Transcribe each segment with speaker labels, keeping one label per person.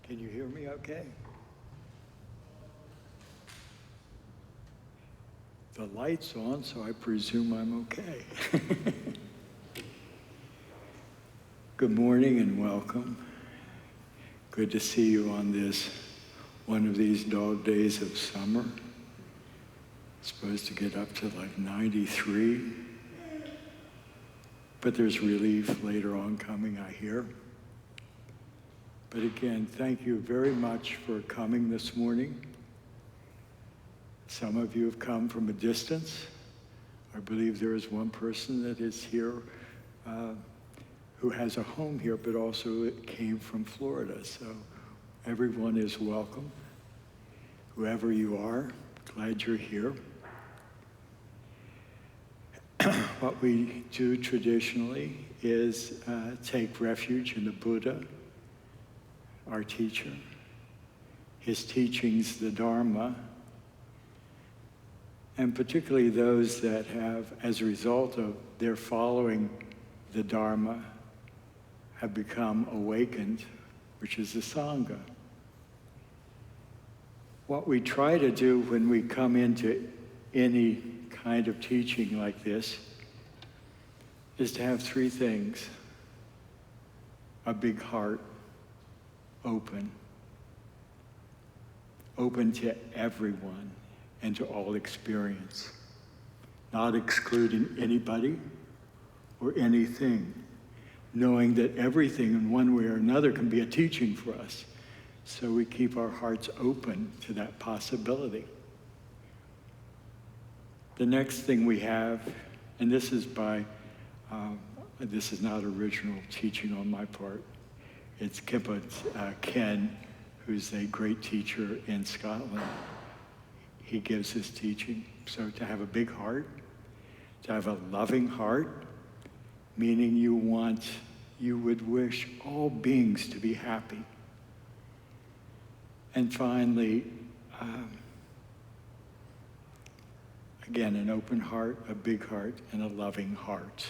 Speaker 1: Can you hear me okay? The light's on, so I presume I'm okay. Good morning and welcome. Good to see you on this, one of these dog days of summer. It's supposed to get up to like 93, but there's relief later on coming, I hear. But again, thank you very much for coming this morning. Some of you have come from a distance. I believe there is one person that is here who has a home here, but also it came from Florida. So everyone is welcome. Whoever you are, glad you're here. What we do traditionally is take refuge in the Buddha, our teacher, his teachings, the Dharma, and particularly those that have, as a result of their following the Dharma, have become awakened, which is the Sangha. What we try to do when we come into any kind of teaching like this is to have three things: a big heart, open to everyone and to all experience, not excluding anybody or anything, knowing that everything in one way or another can be a teaching for us. So we keep our hearts open to that possibility. The next thing we have, and this is this is not original teaching on my part, it's Khenpo Ken, who's a great teacher in Scotland. He gives his teaching. So to have a big heart, to have a loving heart, meaning you would wish all beings to be happy. And finally, again, an open heart, a big heart, and a loving heart.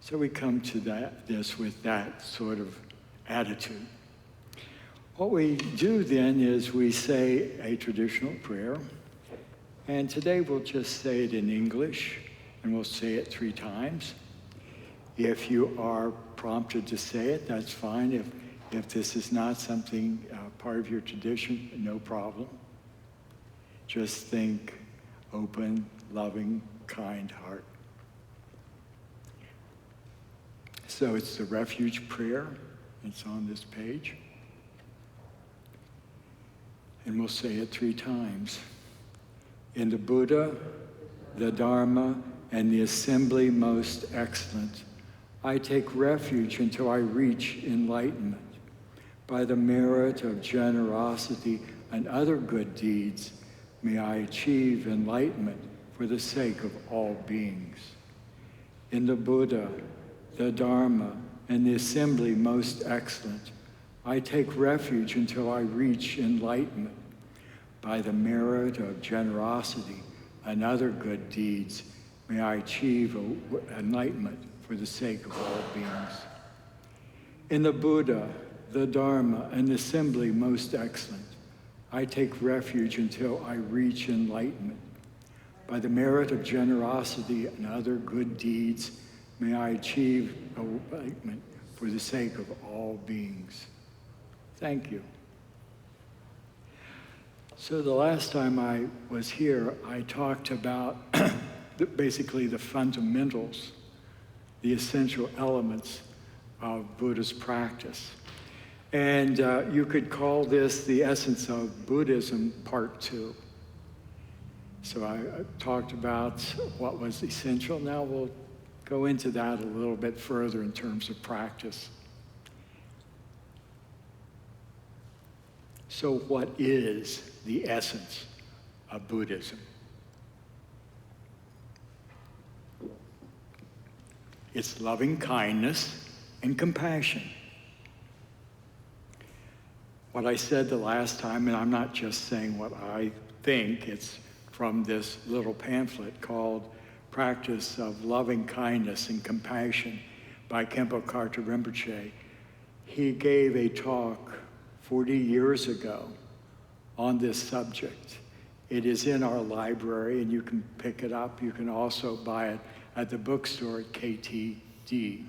Speaker 1: So we come to this with that sort of attitude. What we do then is we say a traditional prayer, and today we'll just say it in English, and we'll say it 3 times. If you are prompted to say it, that's fine. If this is not something part of your tradition, no problem. Just think open, loving, kind heart. So it's the refuge prayer. It's on this page. And we'll say it 3 times. In the Buddha, the Dharma, and the assembly most excellent, I take refuge until I reach enlightenment. By the merit of generosity and other good deeds, may I achieve enlightenment for the sake of all beings. In the Buddha, the Dharma, and the assembly most excellent, I take refuge until I reach enlightenment. By the merit of generosity and other good deeds, may I achieve enlightenment for the sake of all beings. In the Buddha, the Dharma, and the assembly most excellent, I take refuge until I reach enlightenment. By the merit of generosity and other good deeds, may I achieve enlightenment for the sake of all beings. Thank you. So the last time I was here, I talked about basically the fundamentals, the essential elements of Buddha's practice. And you could call this the Essence of Buddhism Part 2. So I talked about what was essential. Now we'll go into that a little bit further in terms of practice. So what is the essence of Buddhism? It's loving kindness and compassion. What I said the last time, and I'm not just saying what I think, it's from this little pamphlet called Practice of Loving Kindness and Compassion by Khenpo Karthar Rinpoche. He gave a talk 40 years ago on this subject. It is in our library, and you can pick it up. You can also buy it at the bookstore at KTD.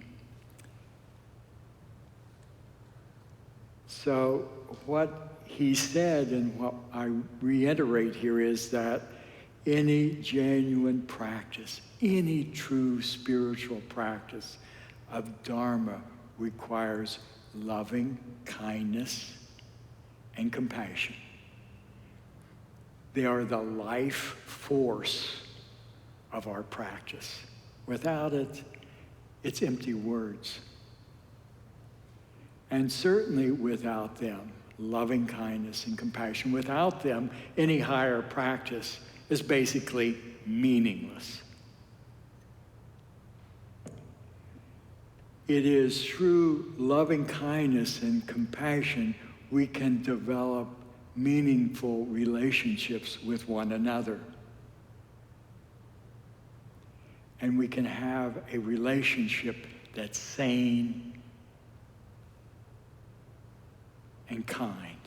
Speaker 1: So what he said, and what I reiterate here, is that any genuine practice, any true spiritual practice of Dharma requires loving kindness and compassion. They are the life force of our practice. Without it, it's empty words. And certainly without them, loving kindness and compassion, without them, any higher practice is basically meaningless. It is through loving kindness and compassion we can develop meaningful relationships with one another. And we can have a relationship that's sane and kind.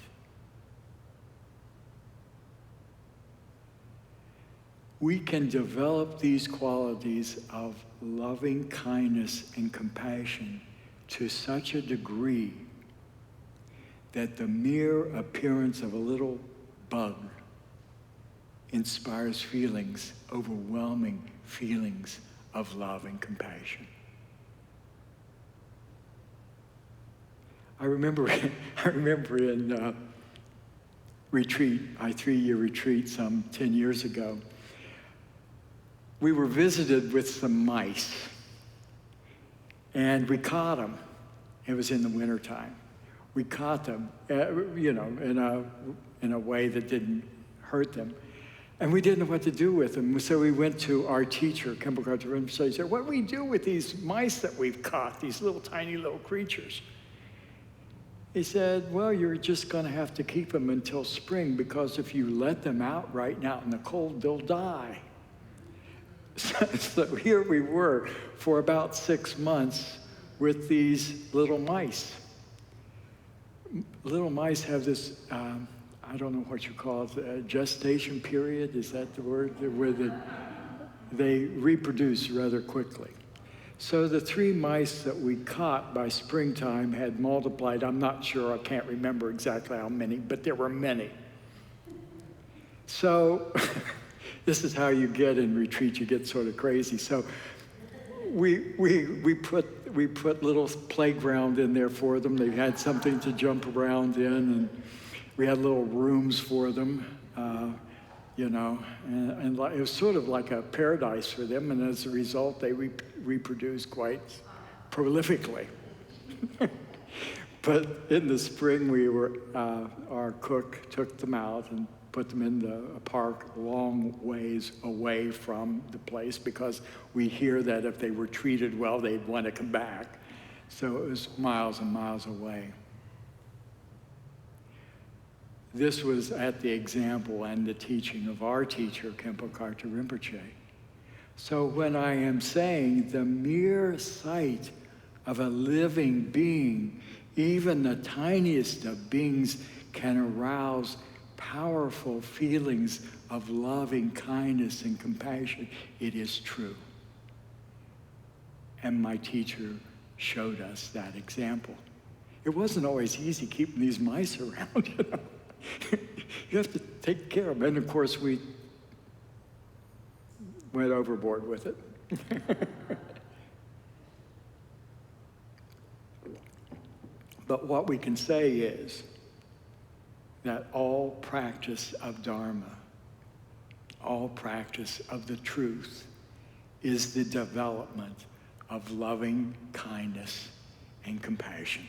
Speaker 1: We can develop these qualities of loving kindness and compassion to such a degree that the mere appearance of a little bug inspires feelings, overwhelming feelings of love and compassion. I remember in retreat, my 3-year retreat some 10 years ago, we were visited with some mice, and we caught them. It was in the wintertime. We caught them, in a way that didn't hurt them. And we didn't know what to do with them. So we went to our teacher, Khenpo Karthar Rinpoche, and said, what do we do with these mice that we've caught, these little tiny little creatures? He said, well, you're just going to have to keep them until spring, because if you let them out right now in the cold, they'll die. So here we were for about 6 months with these little mice. Little mice have this, I don't know what you call it, gestation period, is that the word? Where they reproduce rather quickly. So the 3 mice that we caught by springtime had multiplied, I'm not sure, I can't remember exactly how many, but there were many. So this is how you get in retreat, you get sort of crazy. So we put little playground in there for them. They had something to jump around in, and we had little rooms for them, and it was sort of like a paradise for them, and as a result, they reproduced quite prolifically. But in the spring, our cook took them out and put them in a park long ways away from the place, because we hear that if they were treated well, they'd want to come back. So it was miles and miles away. This was at the example and the teaching of our teacher, Khenpo Karthar Rinpoche. So when I am saying the mere sight of a living being, even the tiniest of beings, can arouse powerful feelings of loving kindness and compassion, it is true. And my teacher showed us that example. It wasn't always easy keeping these mice around, you know. You have to take care of them. And of course, we went overboard with it. But what we can say is that all practice of Dharma, all practice of the truth, is the development of loving kindness and compassion.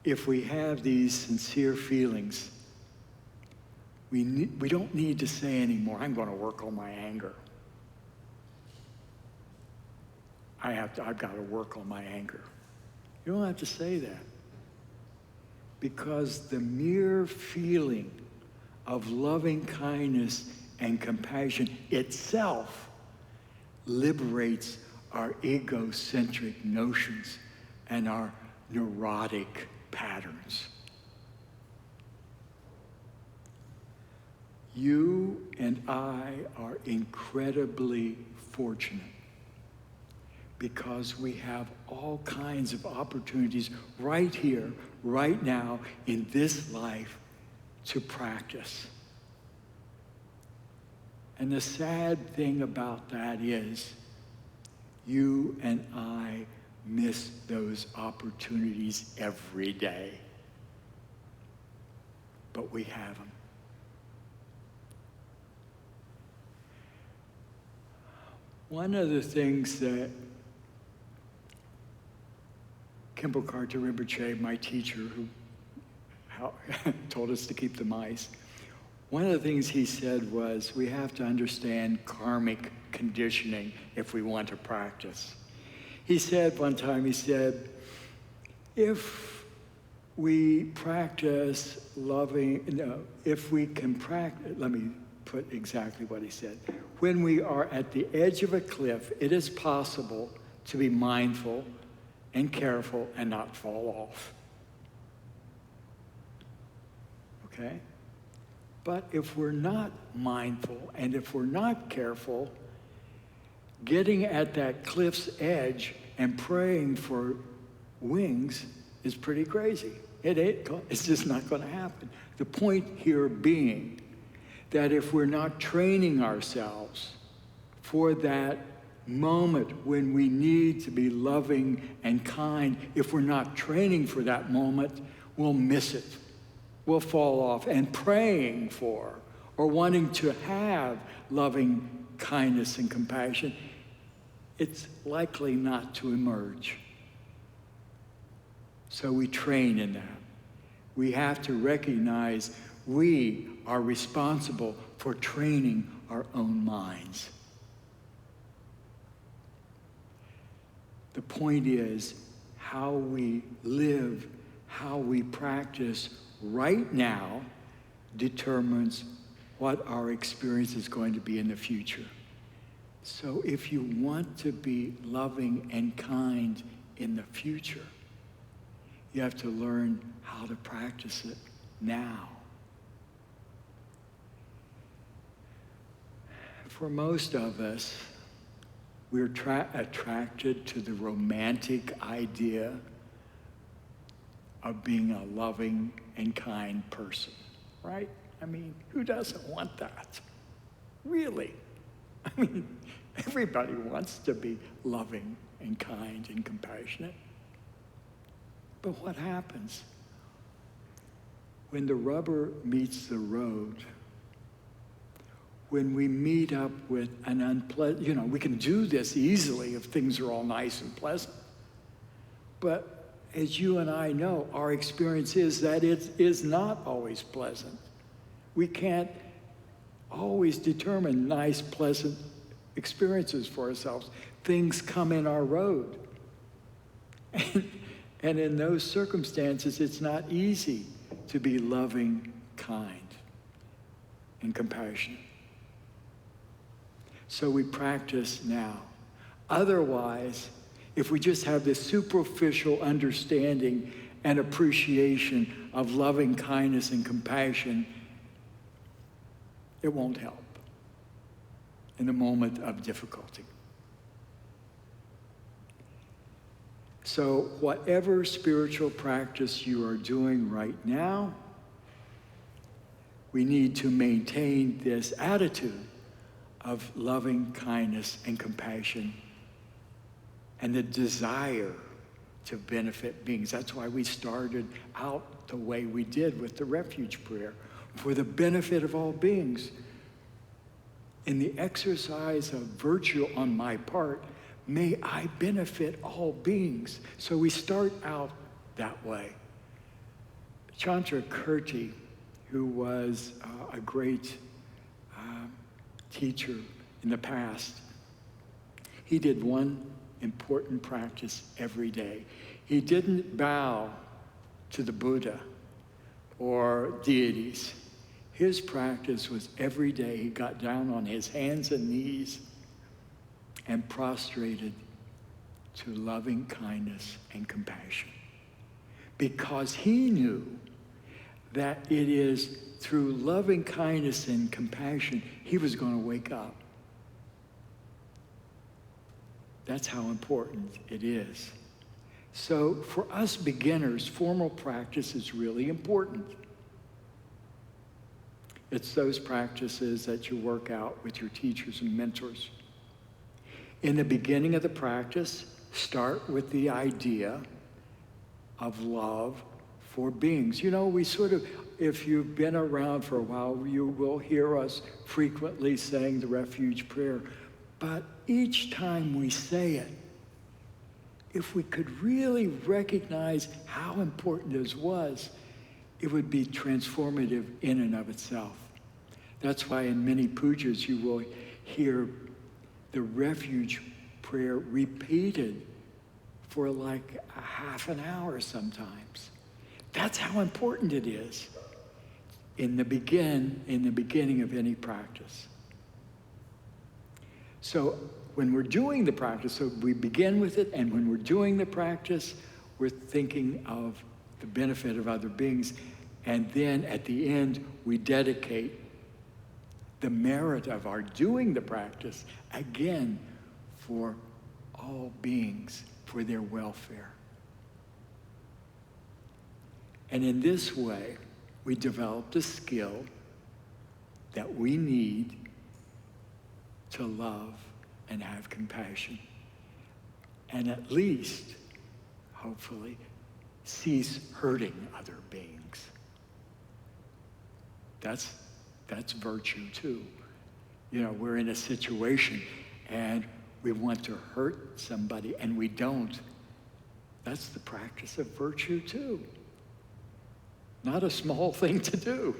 Speaker 1: If we have these sincere feelings, we don't need to say anymore, I'm going to work on my anger. I've got to work on my anger. You don't have to say that. Because the mere feeling of loving kindness and compassion itself liberates our egocentric notions and our neurotic patterns. You and I are incredibly fortunate because we have all kinds of opportunities right here, right now, in this life to practice. And the sad thing about that is you and I miss those opportunities every day. But we have them. One of the things that Khenpo Karthar Rinpoche, my teacher, who told us to keep the mice, one of the things he said was, we have to understand karmic conditioning if we want to practice. He said one time, if we practice if we can practice, let me put exactly what he said. When we are at the edge of a cliff, it is possible to be mindful and careful and not fall off. Okay? But if we're not mindful and if we're not careful, getting at that cliff's edge and praying for wings is pretty crazy. It's just not going to happen. The point here being that if we're not training ourselves for that moment when we need to be loving and kind, if we're not training for that moment, we'll miss it. We'll fall off. And praying for or wanting to have loving kindness and compassion, it's likely not to emerge. So we train in that. We have to recognize we are responsible for training our own minds. The point is, how we live, how we practice right now determines what our experience is going to be in the future. So if you want to be loving and kind in the future, you have to learn how to practice it now. For most of us, we're attracted to the romantic idea of being a loving and kind person, right? I mean, who doesn't want that? Really? I mean, everybody wants to be loving and kind and compassionate. But what happens when the rubber meets the road? When we meet up with an unpleasant, we can do this easily if things are all nice and pleasant. But as you and I know, our experience is that it is not always pleasant. We can't always determine nice, pleasant experiences for ourselves. Things come in our road. And in those circumstances, it's not easy to be loving, kind, and compassionate. So we practice now. Otherwise, if we just have this superficial understanding and appreciation of loving kindness and compassion, it won't help in the moment of difficulty. So whatever spiritual practice you are doing right now, we need to maintain this attitude of loving kindness and compassion and the desire to benefit beings. That's why we started out the way we did with the refuge prayer, for the benefit of all beings. In the exercise of virtue on my part, may I benefit all beings. So we start out that way. Chandra Kirti, who was a great teacher in the past, he did one important practice every day. He didn't bow to the Buddha or deities. His practice was every day he got down on his hands and knees and prostrated to loving kindness and compassion. because he knew that it is through loving kindness and compassion he was going to wake up. That's how important it is. So for us beginners, formal practice is really important. It's those practices that you work out with your teachers and mentors. In the beginning of the practice, start with the idea of love for beings. You know, we sort of, if you've been around for a while, you will hear us frequently saying the refuge prayer. But each time we say it, if we could really recognize how important this was, it would be transformative in and of itself. That's why in many pujas you will hear the refuge prayer repeated for like a half an hour sometimes. That's how important it is in the beginning of any practice. So when we're doing the practice, so we begin with it, and when we're doing the practice, we're thinking of the benefit of other beings, and then at the end, we dedicate the merit of our doing the practice, again, for all beings, for their welfare. And in this way, we develop the skill that we need to love and have compassion, and at least, hopefully, cease hurting other beings. That's virtue too. You know, we're in a situation and we want to hurt somebody and we don't. That's the practice of virtue too. Not a small thing to do,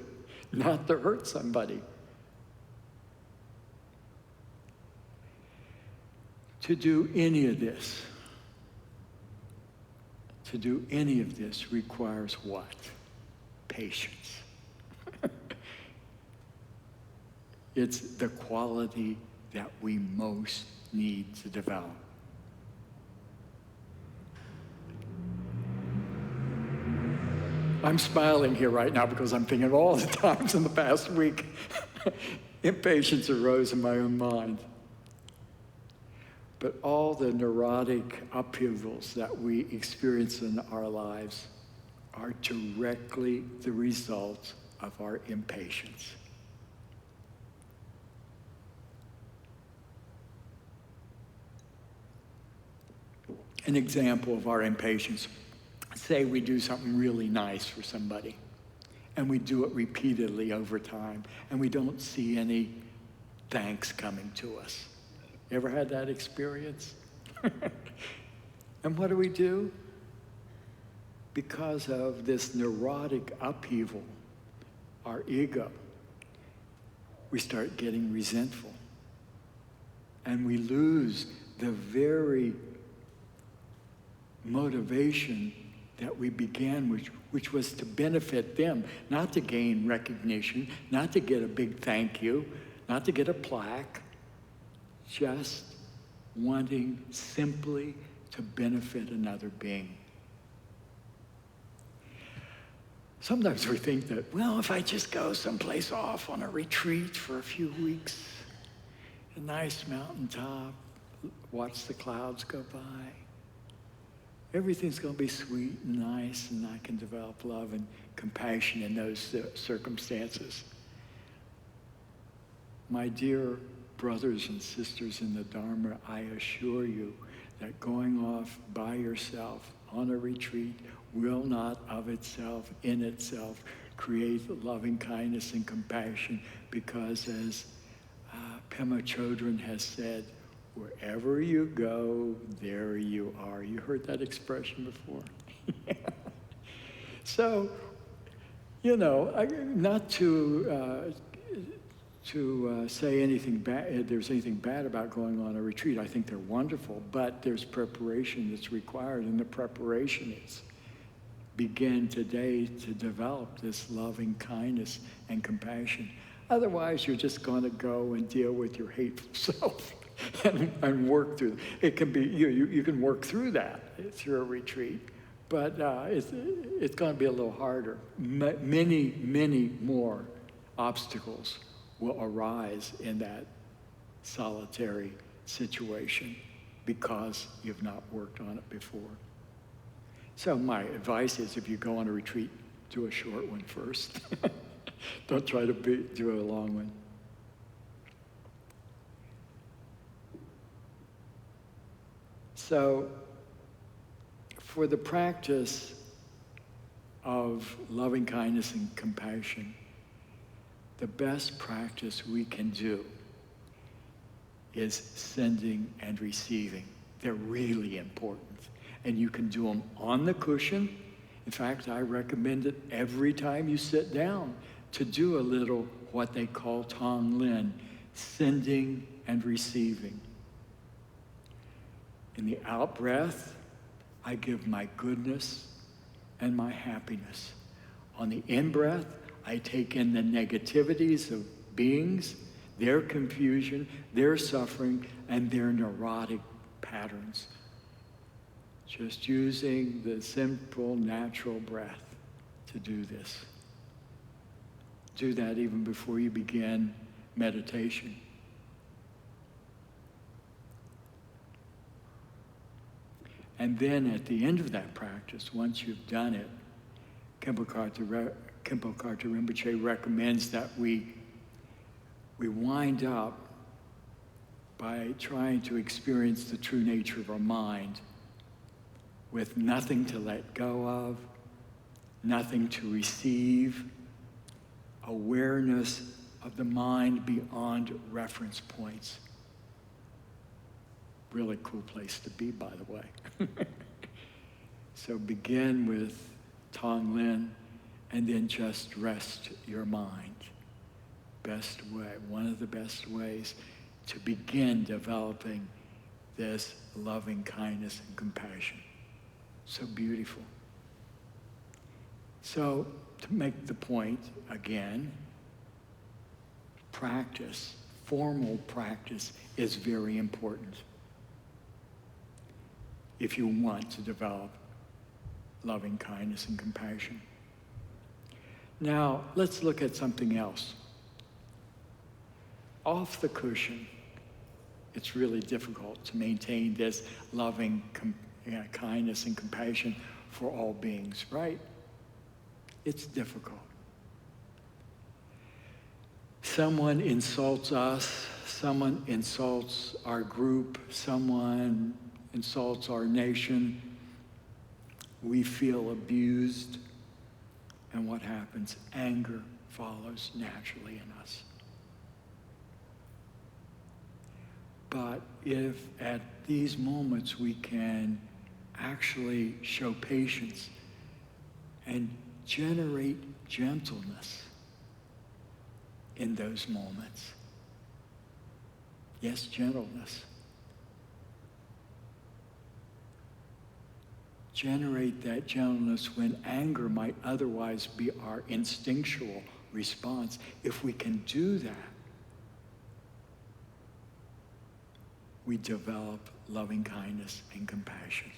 Speaker 1: not to hurt somebody. To do any of this requires what? Patience. It's the quality that we most need to develop. I'm smiling here right now because I'm thinking of all the times in the past week impatience arose in my own mind. But all the neurotic upheavals that we experience in our lives are directly the result of our impatience. An example of our impatience. Say we do something really nice for somebody, and we do it repeatedly over time, and we don't see any thanks coming to us. Ever had that experience? And what do? Because of this neurotic upheaval, our ego, we start getting resentful. And we lose the very motivation that we began, which was to benefit them, not to gain recognition, not to get a big thank you, not to get a plaque, just wanting simply to benefit another being. Sometimes we think that, well, if I just go someplace off on a retreat for a few weeks, a nice mountaintop, watch the clouds go by, everything's going to be sweet and nice, and I can develop love and compassion in those circumstances. My dear brothers and sisters in the Dharma, I assure you that going off by yourself on a retreat will not of itself, in itself, create loving kindness and compassion, because as Pema Chodron has said, wherever you go, there you are. You heard that expression before? So, you know, not to say anything bad, there's anything bad about going on a retreat. I think they're wonderful, but there's preparation that's required, and the preparation is begin today to develop this loving kindness and compassion. Otherwise, you're just going to go and deal with your hateful self and work through it. It can be, you can work through that through a retreat, But it's going to be a little harder. Many, many more obstacles will arise in that solitary situation because you've not worked on it before. So my advice is, if you go on a retreat, do a short one first. Don't try to do a long one. So, for the practice of loving kindness and compassion, the best practice we can do is sending and receiving. They're really important. And you can do them on the cushion. In fact, I recommend it every time you sit down to do a little what they call Tong Lin, sending and receiving. In the out breath, I give my goodness and my happiness. On the in breath, I take in the negativities of beings, their confusion, their suffering, and their neurotic patterns. Just using the simple, natural breath to do this. Do that even before you begin meditation. And then at the end of that practice, once you've done it, Khenpo Karthar Rinpoche recommends that we wind up by trying to experience the true nature of our mind with nothing to let go of, nothing to receive, awareness of the mind beyond reference points. Really cool place to be, by the way. So begin with Tong Lin, and then just rest your mind. Best way, one of the best ways to begin developing this loving kindness and compassion. So beautiful. So, to make the point again, practice, formal practice is very important if you want to develop loving kindness and compassion. Now, let's look at something else. Off the cushion, it's really difficult to maintain this loving kindness and compassion for all beings, right? It's difficult. Someone insults us, someone insults our group, someone insults our nation. We feel abused, and what happens? Anger follows naturally in us. But if at these moments we can actually show patience and generate gentleness in those moments. Yes, gentleness. Generate that gentleness when anger might otherwise be our instinctual response. If we can do that, we develop loving kindness and compassion.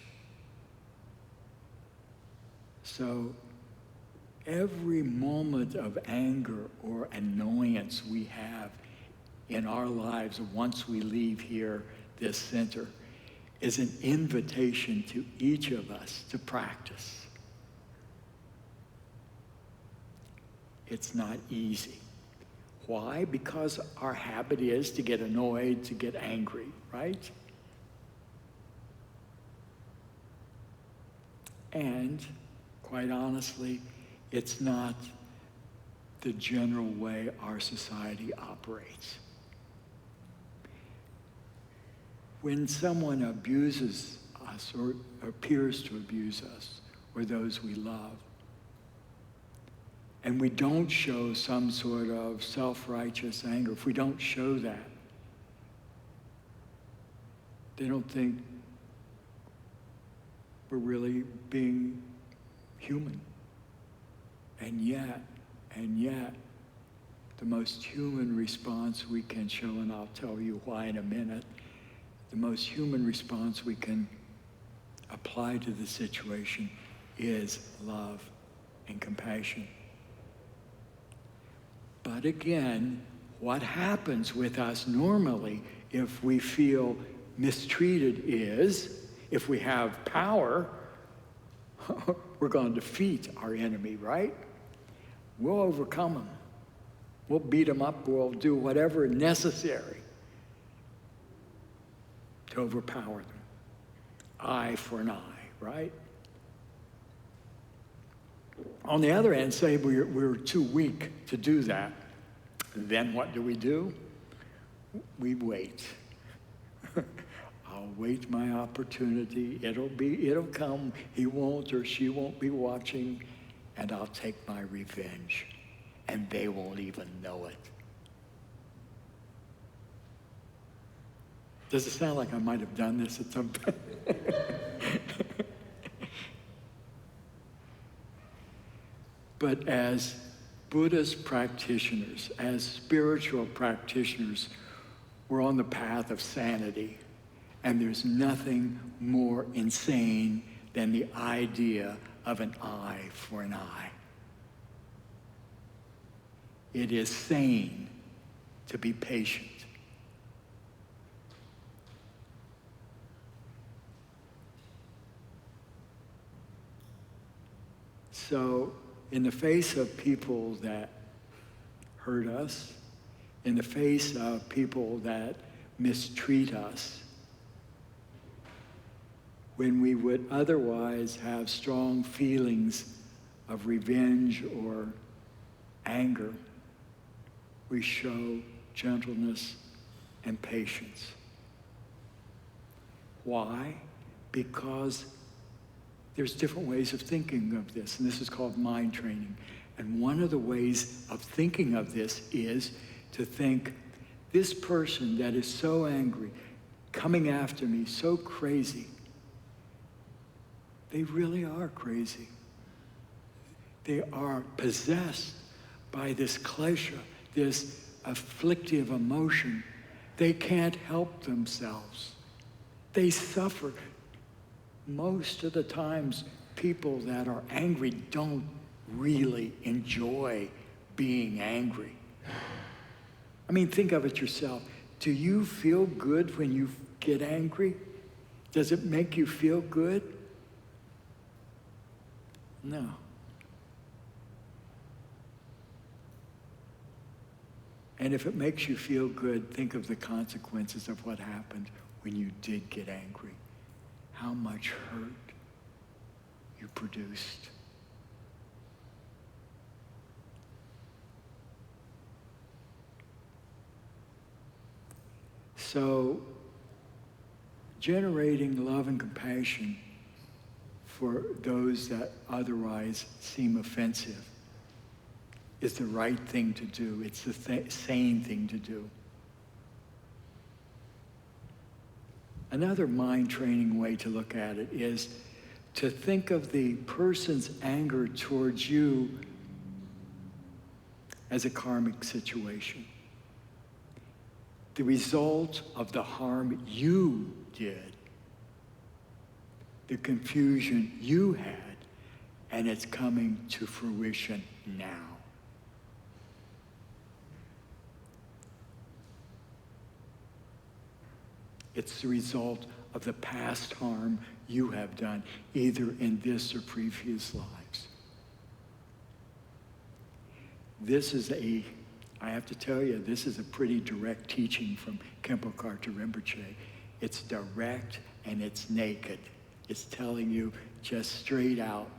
Speaker 1: So every moment of anger or annoyance we have in our lives once we leave here, this center, is an invitation to each of us to practice. It's not easy. Why? Because our habit is to get annoyed, to get angry, right? And quite honestly, it's not the general way our society operates. When someone abuses us or appears to abuse us or those we love, and we don't show some sort of self-righteous anger, if we don't show that, they don't think we're really being human. And yet, the most human response we can show, and I'll tell you why in a minute, the most human response we can apply to the situation is love and compassion. But again, what happens with us normally if we feel mistreated is, if we have power, we're going to defeat our enemy, right? We'll overcome them. We'll beat them up. We'll do whatever necessary to overpower them. Eye for an eye, right? On the other hand, say we're too weak to do that. Then what do? We wait. I'll wait my opportunity. It'll come. He won't or she won't be watching, and I'll take my revenge. And they won't even know it. Does it sound like I might have done this at some point? But as Buddhist practitioners, as spiritual practitioners, we're on the path of sanity. And there's nothing more insane than the idea of an eye for an eye. It is sane to be patient. So, in the face of people that hurt us, in the face of people that mistreat us, when we would otherwise have strong feelings of revenge or anger, we show gentleness and patience. Why? Because there's different ways of thinking of this, and this is called mind training. And one of the ways of thinking of this is to think, this person that is so angry, coming after me, so crazy, they really are crazy. They are possessed by this klesha, this afflictive emotion. They can't help themselves. They suffer. Most of the times, people that are angry don't really enjoy being angry. I mean, think of it yourself. Do you feel good when you get angry? Does it make you feel good? No. And if it makes you feel good, think of the consequences of what happened when you did get angry. How much hurt you produced. So, generating love and compassion for those that otherwise seem offensive is the right thing to do. It's the sane thing to do. Another mind training way to look at it is to think of the person's anger towards you as a karmic situation. The result of the harm you did, the confusion you had, and it's coming to fruition now. It's the result of the past harm you have done, either in this or previous lives. I have to tell you, this is a pretty direct teaching from Khenpo Karthar Rinpoche. It's direct and it's naked. It's telling you just straight out,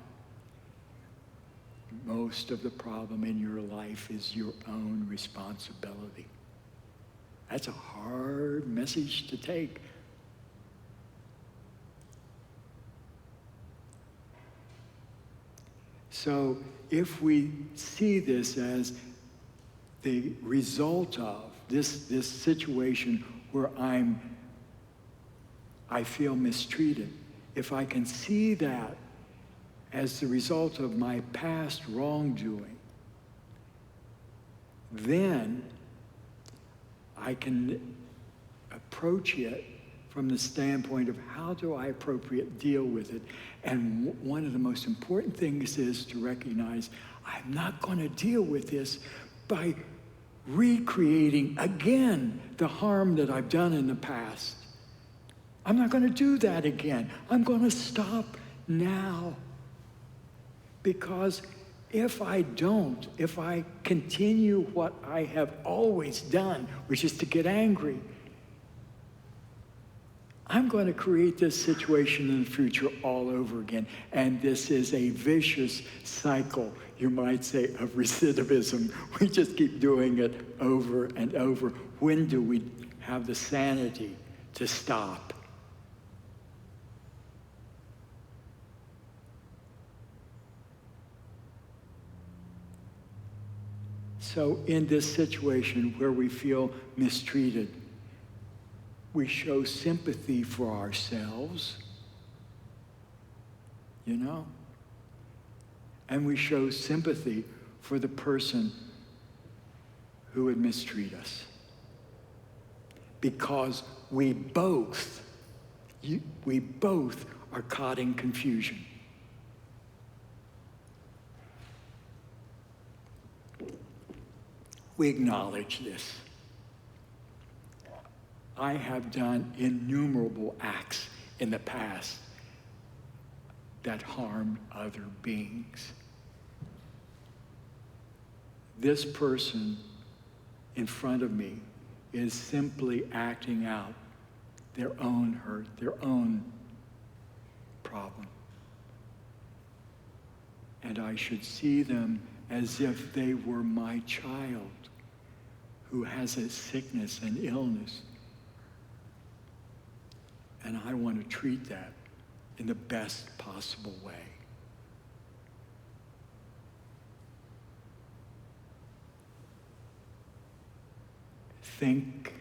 Speaker 1: most of the problem in your life is your own responsibility. That's a hard message to take. So if we see this as the result of this situation where I feel mistreated, if I can see that as the result of my past wrongdoing, then I can approach it from the standpoint of how do I appropriately deal with it. And one of the most important things is to recognize I'm not going to deal with this by recreating again the harm that I've done in the past. I'm not going to do that again. I'm going to stop now. Because if I don't, if I continue what I have always done, which is to get angry, I'm going to create this situation in the future all over again. And this is a vicious cycle, you might say, of recidivism. We just keep doing it over and over. When do we have the sanity to stop? So in this situation where we feel mistreated, we show sympathy for ourselves, and we show sympathy for the person who would mistreat us. Because we both are caught in confusion. We acknowledge this. I have done innumerable acts in the past that harmed other beings. This person in front of me is simply acting out their own hurt, their own problem. And I should see them as if they were my child who has a sickness and illness. And I want to treat that in the best possible way. Think,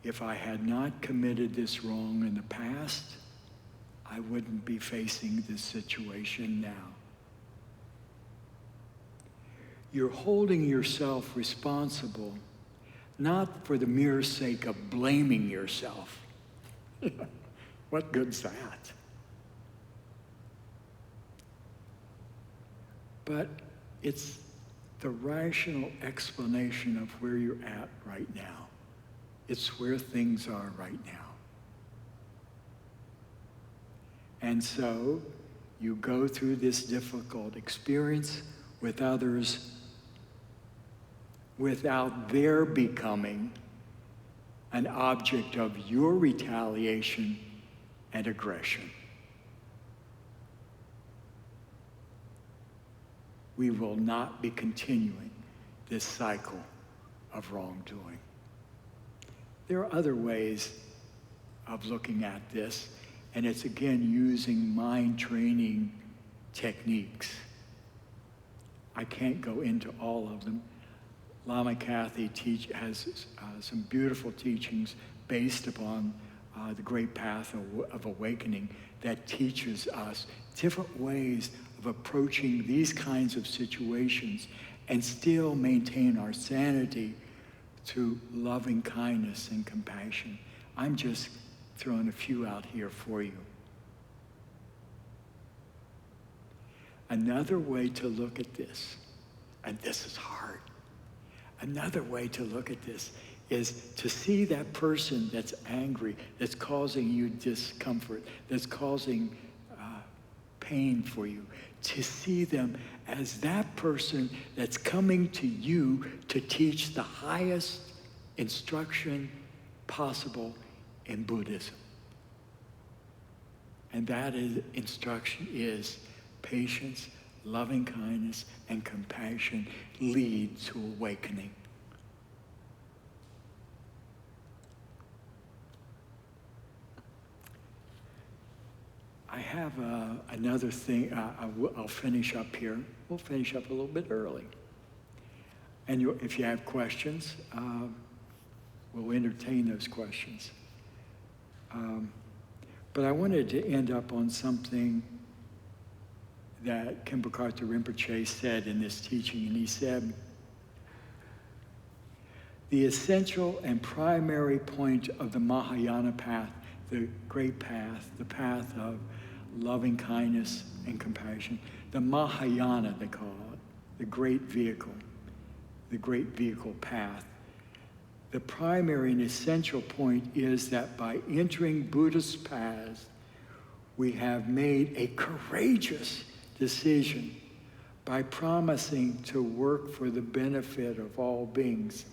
Speaker 1: if I had not committed this wrong in the past, I wouldn't be facing this situation now. You're holding yourself responsible, not for the mere sake of blaming yourself. What good's that? But it's the rational explanation of where you're at right now. It's where things are right now. And so you go through this difficult experience with others without their becoming an object of your retaliation and aggression. We will not be continuing this cycle of wrongdoing. There are other ways of looking at this, and it's again using mind training techniques. I can't go into all of them. Lama Kathy has some beautiful teachings based upon the great path of awakening that teaches us different ways of approaching these kinds of situations and still maintain our sanity through loving kindness and compassion. I'm just throwing a few out here for you. Another way to look at this, and this is hard, another way to look at this is to see that person that's angry, that's causing you discomfort, that's causing pain for you, to see them as that person that's coming to you to teach the highest instruction possible in Buddhism. And that instruction is patience, loving kindness, and compassion lead to awakening. I have another thing. I'll finish up here. We'll finish up a little bit early. And if you have questions, we'll entertain those questions. But I wanted to end up on something that Kimbakarta Rinpoche said in this teaching. And he said, the essential and primary point of the Mahayana path the great path, the path of loving kindness and compassion, the Mahayana, they call it, the great vehicle path. The primary and essential point is that by entering Buddhist paths, we have made a courageous decision by promising to work for the benefit of all beings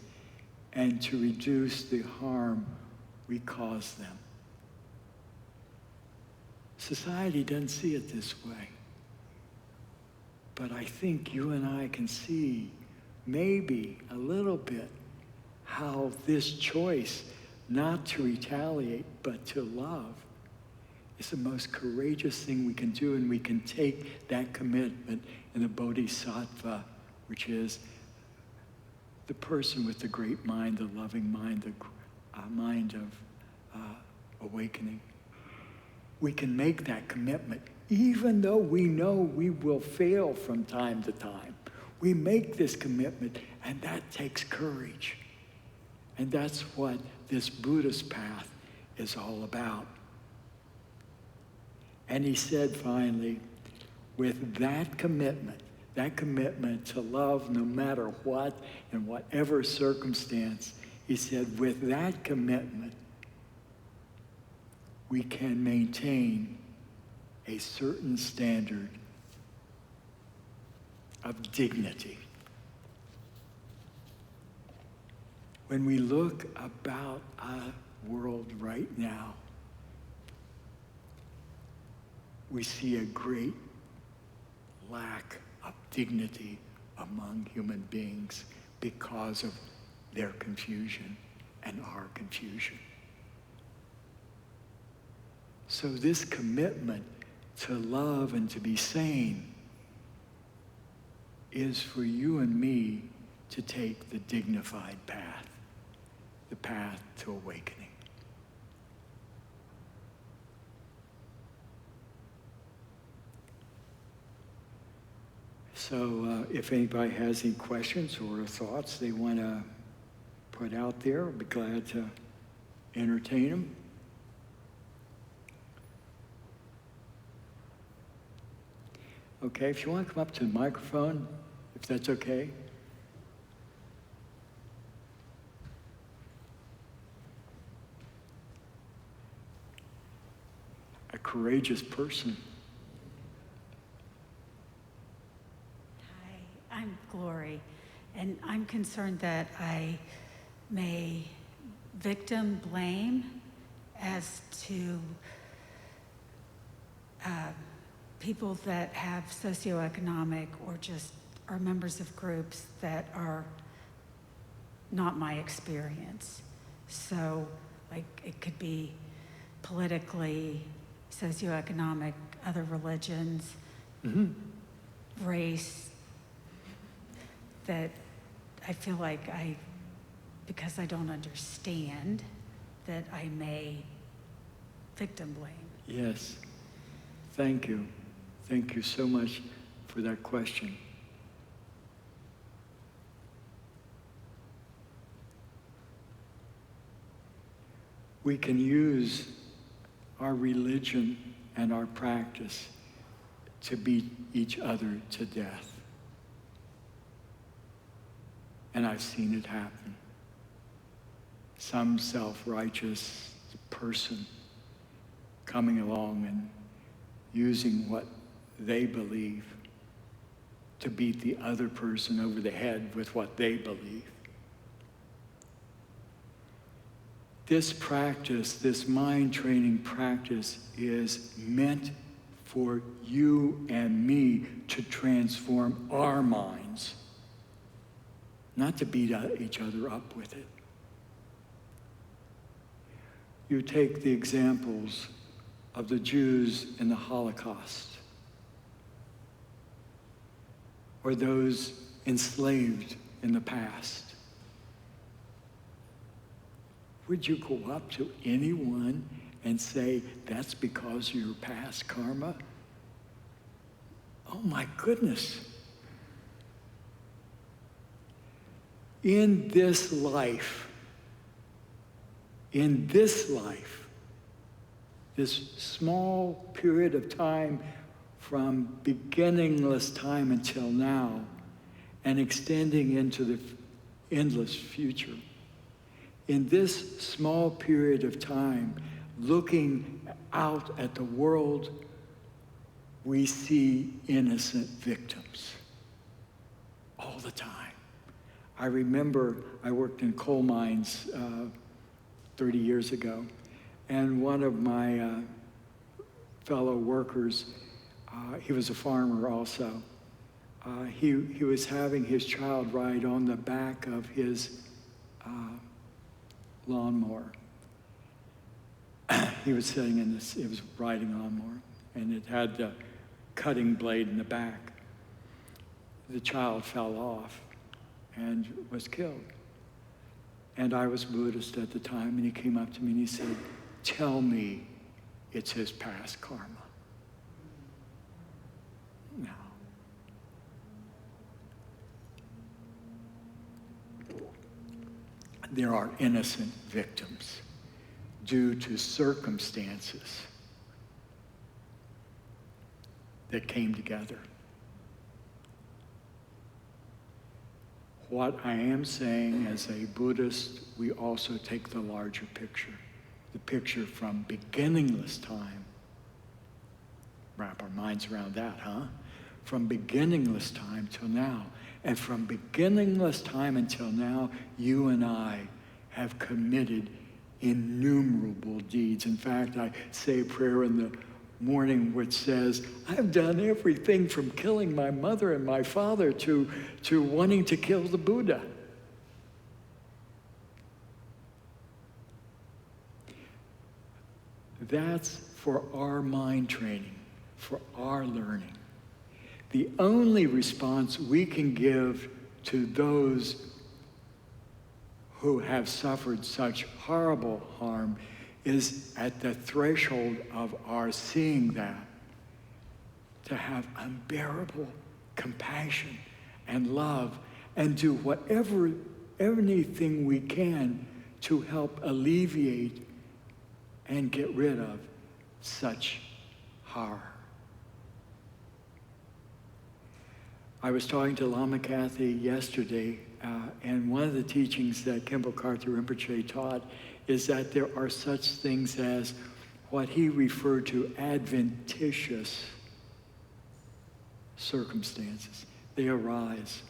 Speaker 1: and to reduce the harm we cause them. Society doesn't see it this way. But I think you and I can see maybe a little bit how this choice not to retaliate but to love is the most courageous thing we can do, and we can take that commitment in the Bodhisattva, which is the person with the great mind, the loving mind, the mind of awakening. We can make that commitment, even though we know we will fail from time to time. We make this commitment, and that takes courage. And that's what this Buddhist path is all about. And he said finally, with that commitment to love no matter what and whatever circumstance, he said, with that commitment, we can maintain a certain standard of dignity. When we look about our world right now, we see a great lack of dignity among human beings because of their confusion and our confusion. So this commitment to love and to be sane is for you and me to take the dignified path, the path to awakening. So if anybody has any questions or thoughts they want to put out there, I'll be glad to entertain them. Okay, if you want to come up to the microphone, if that's okay. A courageous person.
Speaker 2: Hi, I'm Glory, and I'm concerned that I may victim blame as to people that have socioeconomic or just are members of groups that are not my experience. So, like, it could be politically, socioeconomic, other religions, race, that I feel like because I don't understand, that I may victim blame.
Speaker 1: Yes, thank you. Thank you so much for that question. We can use our religion and our practice to beat each other to death. And I've seen it happen. Some self-righteous person coming along and using what they believe to beat the other person over the head with what they believe. This practice, this mind training practice, is meant for you and me to transform our minds, not to beat each other up with it. You take the examples of the Jews in the Holocaust, or those enslaved in the past. Would you go up to anyone and say, that's because of your past karma? Oh my goodness. In this life, this small period of time from beginningless time until now and extending into the endless future. In this small period of time, looking out at the world, we see innocent victims all the time. I remember I worked in coal mines 30 years ago, and one of my fellow workers, he was a farmer also, he was having his child ride on the back of his lawnmower. He was sitting in this, it was riding lawnmower, and it had the cutting blade in the back. The child fell off and was killed. And I was Buddhist at the time, and he came up to me and he said, "Tell me it's his past karma." No. There are innocent victims due to circumstances that came together. What I am saying as a Buddhist, we also take the larger picture, the picture from beginningless time. Wrap our minds around that, huh? From beginningless time till now. And from beginningless time until now, you and I have committed innumerable deeds. In fact, I say a prayer in the morning which says, I've done everything from killing my mother and my father to wanting to kill the Buddha. That's for our mind training, for our learning. The only response we can give to those who have suffered such horrible harm is at the threshold of our seeing that, to have unbearable compassion and love and do whatever, anything we can to help alleviate and get rid of such horror. I was talking to Lama Kathy yesterday, and one of the teachings that Khenpo Karthar Rinpoche taught is that there are such things as what he referred to adventitious circumstances. They arise.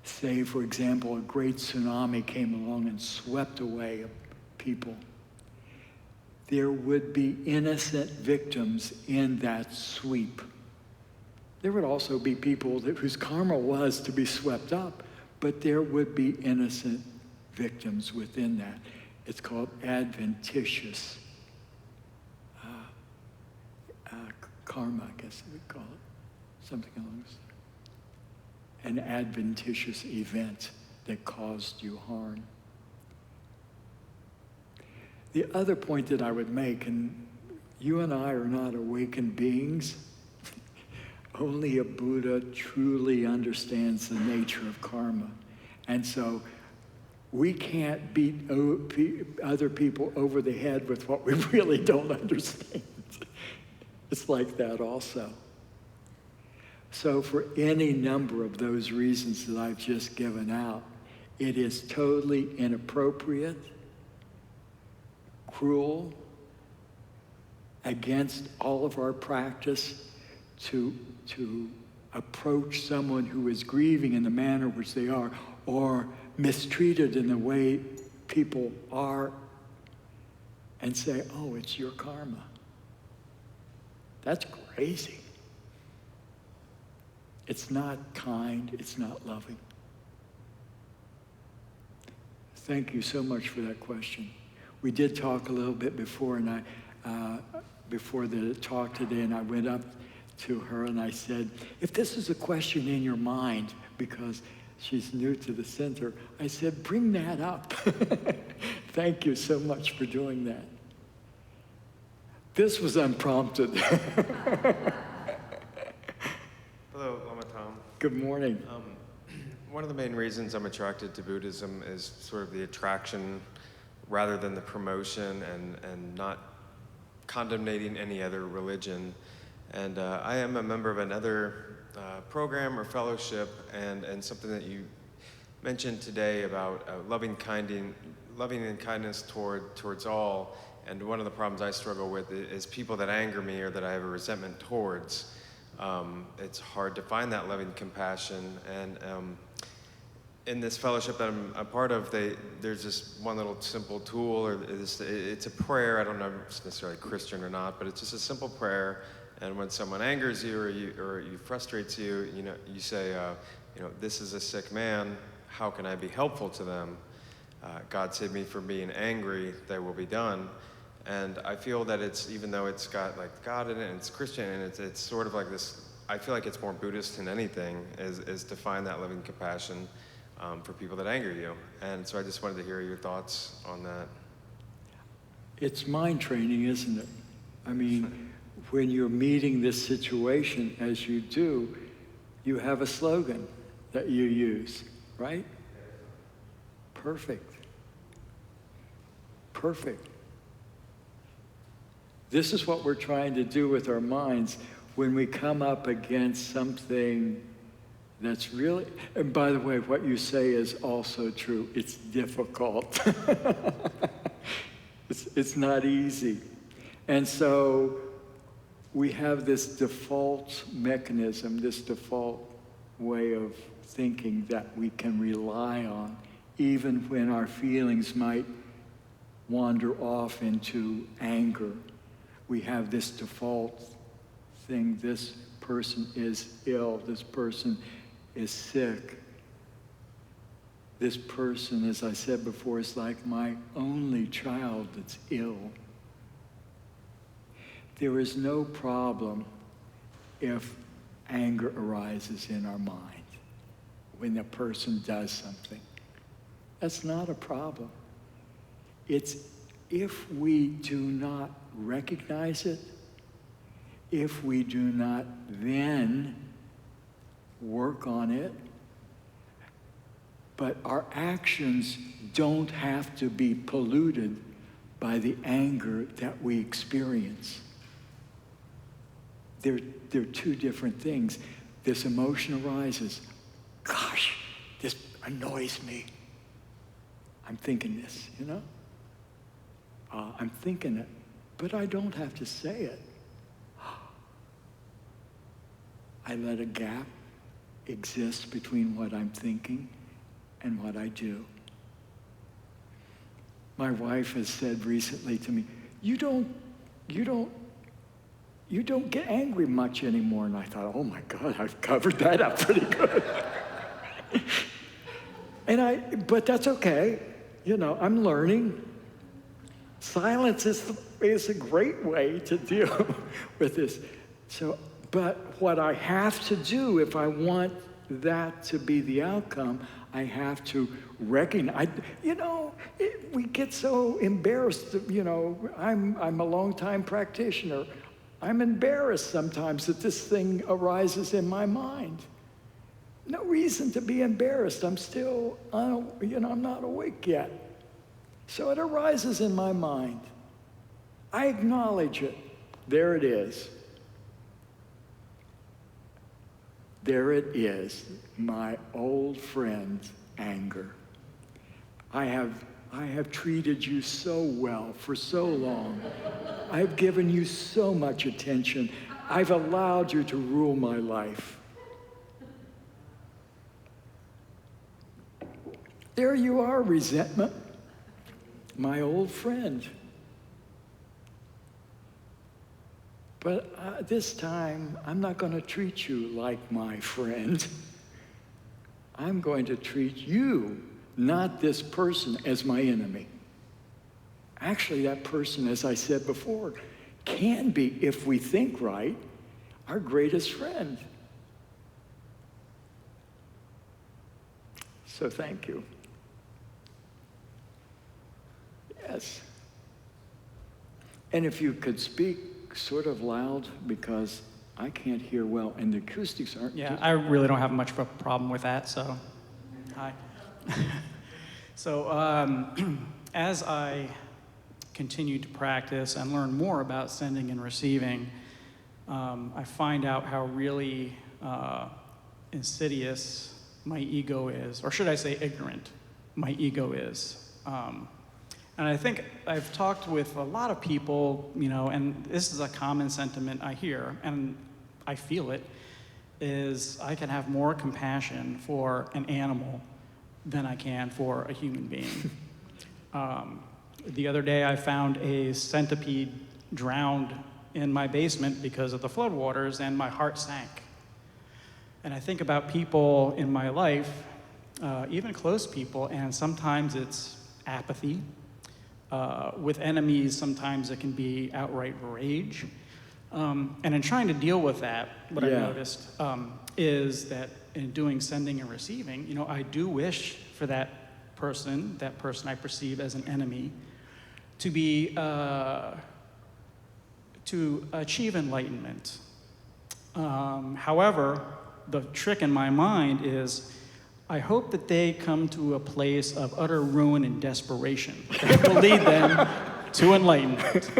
Speaker 1: Say, for example, a great tsunami came along and swept away people. There would be innocent victims in that sweep. There would also be people whose karma was to be swept up, but there would be innocent victims within that. It's called adventitious karma, I guess we would call it. Something along those lines. An adventitious event that caused you harm. The other point that I would make, and you and I are not awakened beings, only a Buddha truly understands the nature of karma. And so we can't beat other people over the head with what we really don't understand. It's like that also. So for any number of those reasons that I've just given out, it is totally inappropriate, cruel, against all of our practice to approach someone who is grieving in the manner which they are, or mistreated in the way people are, and say, oh, it's your karma. That's crazy. It's not kind, it's not loving. Thank you so much for that question. We did talk a little bit before, and before the talk today, and I went up to her and I said, if this is a question in your mind, because she's new to the center, I said, bring that up. Thank you so much for doing that. This was unprompted.
Speaker 3: Hello, Lama Tom.
Speaker 1: Good morning.
Speaker 3: One of the main reasons I'm attracted to Buddhism is sort of the attraction rather than the promotion, and not condemnating any other religion. And I am a member of another program or fellowship, and something that you mentioned today about loving and kindness towards all. And one of the problems I struggle with is people that anger me or that I have a resentment towards. It's hard to find that loving compassion. And in this fellowship that I'm a part of, there's this one little simple tool, or it's a prayer. I don't know if it's necessarily Christian or not, but it's just a simple prayer. And when someone angers you or you frustrates you, you say, this is a sick man. How can I be helpful to them? God save me from being angry. Thy will be done. And I feel that it's, even though it's got like God in it and it's Christian and it's sort of like this, I feel like it's more Buddhist than anything, is to find that loving compassion for people that anger you. And so I just wanted to hear your thoughts on that.
Speaker 1: It's mind training, isn't it? I mean, when you're meeting this situation as you do, you have a slogan that you use, right? Perfect. Perfect. This is what we're trying to do with our minds when we come up against something that's really, and by the way, what you say is also true. It's difficult. It's not easy. And so we have this default mechanism, this default way of thinking that we can rely on, even when our feelings might wander off into anger. We have this default thing: this person is ill, this person is sick. This person, as I said before, is like my only child that's ill. There is no problem if anger arises in our mind when a person does something. That's not a problem. It's if we do not recognize it, if we do not then work on it, but our actions don't have to be polluted by the anger that we experience. They're two different things. This emotion arises. Gosh, this annoys me. I'm thinking this, I'm thinking it, but I don't have to say it. I let a gap exist between what I'm thinking and what I do. My wife has said recently to me, you don't get angry much anymore. And I thought, oh my God, I've covered that up pretty good. But that's okay. I'm learning. Silence is a great way to deal with this. But what I have to do if I want that to be the outcome, I have to recognize. We get so embarrassed. I'm a long-time practitioner. I'm embarrassed sometimes that this thing arises in my mind. No reason to be embarrassed. I'm still, I'm not awake yet. So it arises in my mind. I acknowledge it. There it is. There it is, my old friend, anger. I have treated you so well for so long. I've given you so much attention. I've allowed you to rule my life. There you are, resentment, my old friend. But this time, I'm not going to treat you like my friend. I'm going to treat you, not this person, as my enemy. Actually, that person, as I said before, can be, if we think right, our greatest friend. So thank you. Yes. And if you could speak sort of loud, because I can't hear well, and the acoustics aren't.
Speaker 4: Yeah, I really don't have much of a problem with that, so, hi. So, as I continue to practice and learn more about sending and receiving, I find out how really insidious my ego is, or should I say ignorant my ego is. And I think I've talked with a lot of people, and this is a common sentiment I hear, and I feel it, is I can have more compassion for an animal than I can for a human being. The other day I found a centipede drowned in my basement because of the floodwaters, and my heart sank. And I think about people in my life, even close people, and sometimes it's apathy. With enemies, sometimes it can be outright rage. And in trying to deal with that, what I've noticed is that in doing sending and receiving, I do wish for that person I perceive as an enemy, to be to achieve enlightenment. However, the trick in my mind is I hope that they come to a place of utter ruin and desperation that will lead them to enlightenment.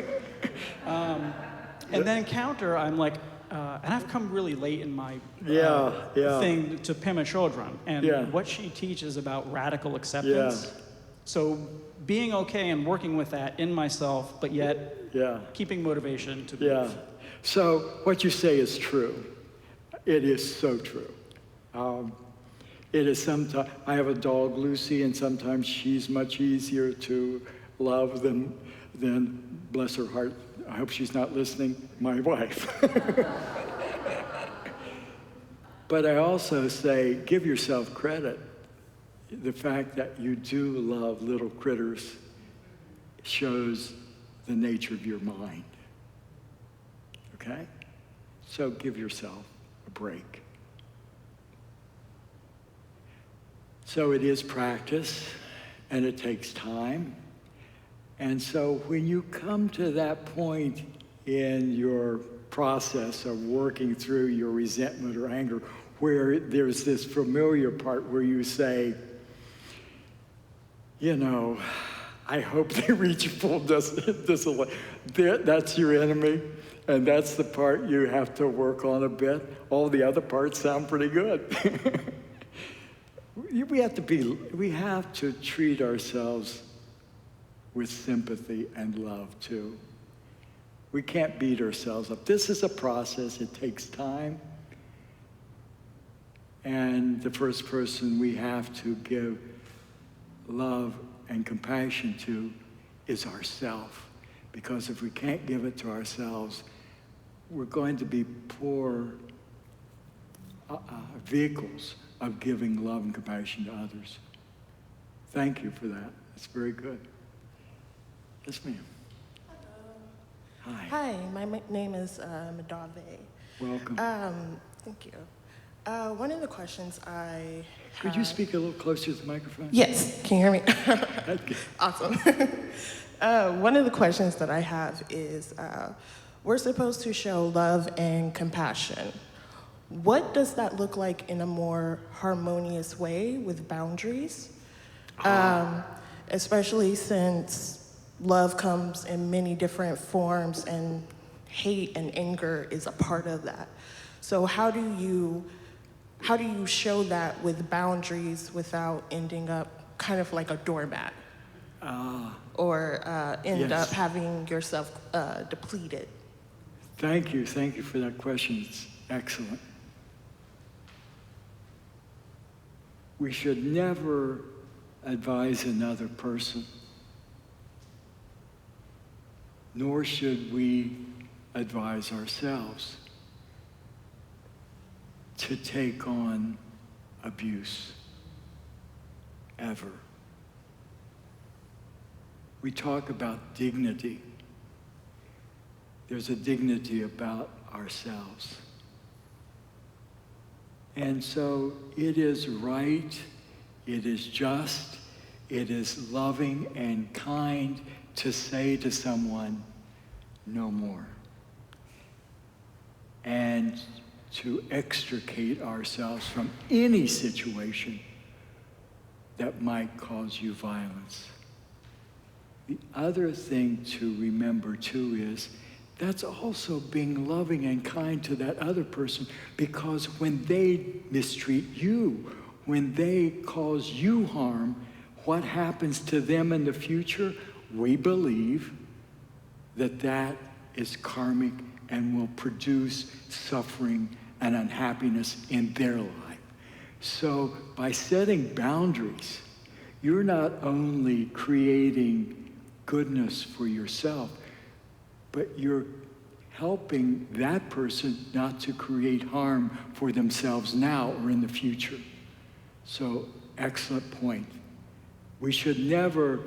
Speaker 4: And then counter, I'm like, and I've come really late in my thing to Pema Chodron, and what she teaches about radical acceptance.
Speaker 1: Yeah.
Speaker 4: So being okay and working with that in myself, but yet keeping motivation to move.
Speaker 1: So what you say is true. It is so true. It is sometimes, I have a dog, Lucy, and sometimes she's much easier to love than bless her heart, I hope she's not listening, my wife. But I also say, give yourself credit. The fact that you do love little critters shows the nature of your mind. Okay? So give yourself a break. So it is practice, and it takes time. And so when you come to that point in your process of working through your resentment or anger, where there's this familiar part where you say, I hope they reach full discipline. That's your enemy, and that's the part you have to work on a bit. All the other parts sound pretty good. We have to treat ourselves with sympathy and love too. We can't beat ourselves up. This is a process, it takes time. And the first person we have to give love and compassion to is ourselves. Because if we can't give it to ourselves, we're going to be poor vehicles of giving love and compassion to others. Thank you for that. That's very good. Yes, ma'am. Hello. Hi.
Speaker 5: Hi, my name is Madave.
Speaker 1: Welcome.
Speaker 5: Thank you. One of the questions I
Speaker 1: Could you speak a little closer to the microphone?
Speaker 5: Yes, can you hear me?
Speaker 1: Okay.
Speaker 5: Awesome. One of the questions that I have is, we're supposed to show love and compassion. What does that look like in a more harmonious way with boundaries? Especially since love comes in many different forms and hate and anger is a part of that. So how do you show that with boundaries without ending up kind of like a doormat? Or end up having yourself depleted?
Speaker 1: Thank you for that question. It's excellent. We should never advise another person, nor should we advise ourselves to take on abuse, ever. We talk about dignity. There's a dignity about ourselves. And so it is right, it is just, it is loving and kind to say to someone, no more. And to extricate ourselves from any situation that might cause you violence. The other thing to remember too is that's also being loving and kind to that other person, because when they mistreat you, when they cause you harm, what happens to them in the future, we believe that that is karmic and will produce suffering and unhappiness in their life. So by setting boundaries, you're not only creating goodness for yourself, but you're helping that person not to create harm for themselves now or in the future. So, excellent point. We should never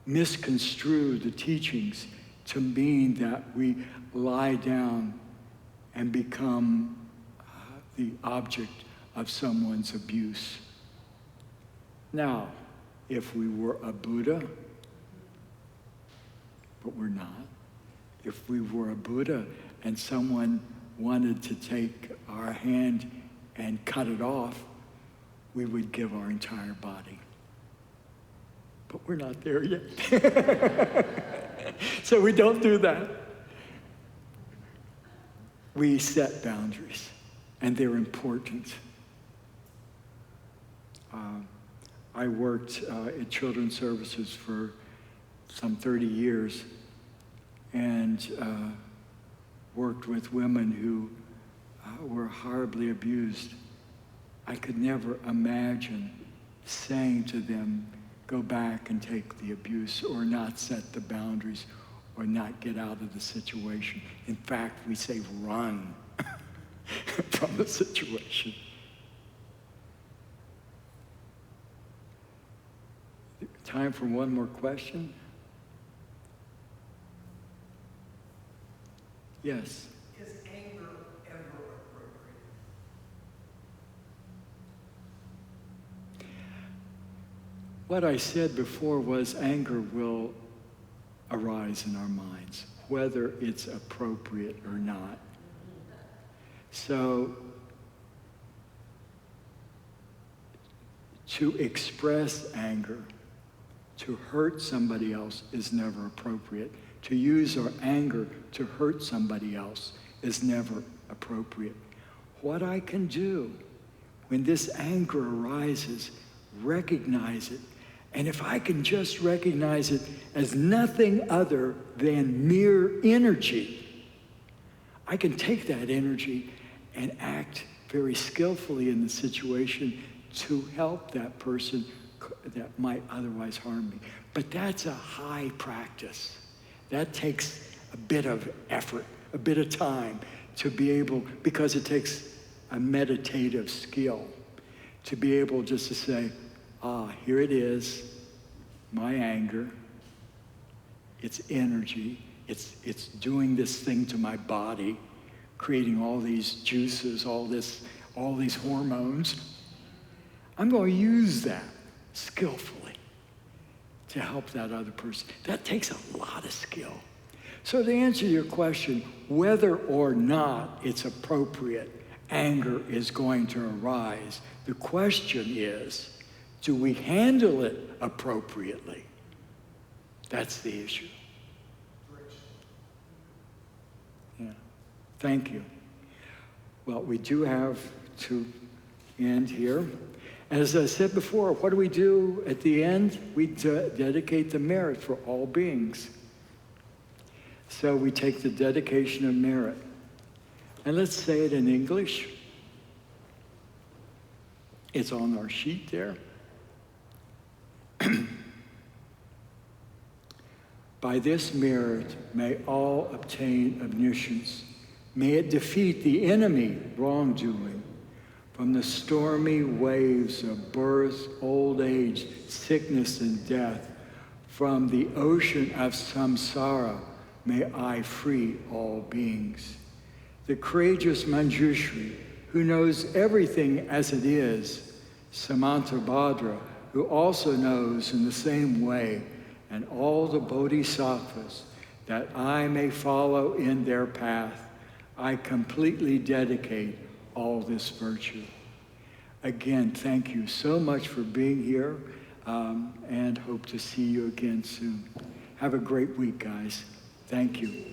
Speaker 1: misconstrue the teachings to mean that we lie down and become the object of someone's abuse. Now, if we were a Buddha, but we're not, if we were a Buddha and someone wanted to take our hand and cut it off, we would give our entire body. But we're not there yet. So we don't do that. We set boundaries, and they're important. I worked in children's services for some 30 years and worked with women who were horribly abused. I could never imagine saying to them, go back and take the abuse, or not set the boundaries, or not get out of the situation. In fact, we say run from the situation. Time for one more question? Yes.
Speaker 6: Is anger ever appropriate?
Speaker 1: What I said before was anger will arise in our minds, whether it's appropriate or not. So, to express anger, to hurt somebody else is never appropriate. To use our anger to hurt somebody else is never appropriate. What I can do when this anger arises, recognize it. And if I can just recognize it as nothing other than mere energy, I can take that energy and act very skillfully in the situation to help that person that might otherwise harm me. But that's a high practice. That takes a bit of effort, a bit of time to be able, because it takes a meditative skill to be able just to say, here it is, my anger, it's energy, it's doing this thing to my body, creating all these juices, all these hormones. I'm going to use that skillfully to help that other person. That takes a lot of skill. So to answer your question, whether or not it's appropriate, anger is going to arise. The question is, do we handle it appropriately? That's the issue. Yeah. Thank you. Well, we do have to end here. As I said before, what do we do at the end? We dedicate the merit for all beings. So we take the dedication of merit. And let's say it in English. It's on our sheet there. By this merit, may all obtain omniscience. May it defeat the enemy, wrongdoing, from the stormy waves of birth, old age, sickness, and death. From the ocean of samsara, may I free all beings. The courageous Manjushri, who knows everything as it is, Samantabhadra, who also knows in the same way, and all the bodhisattvas, that I may follow in their path, I completely dedicate all this virtue. Again, thank you so much for being here. and hope to see you again soon. Have a great week, guys. Thank you.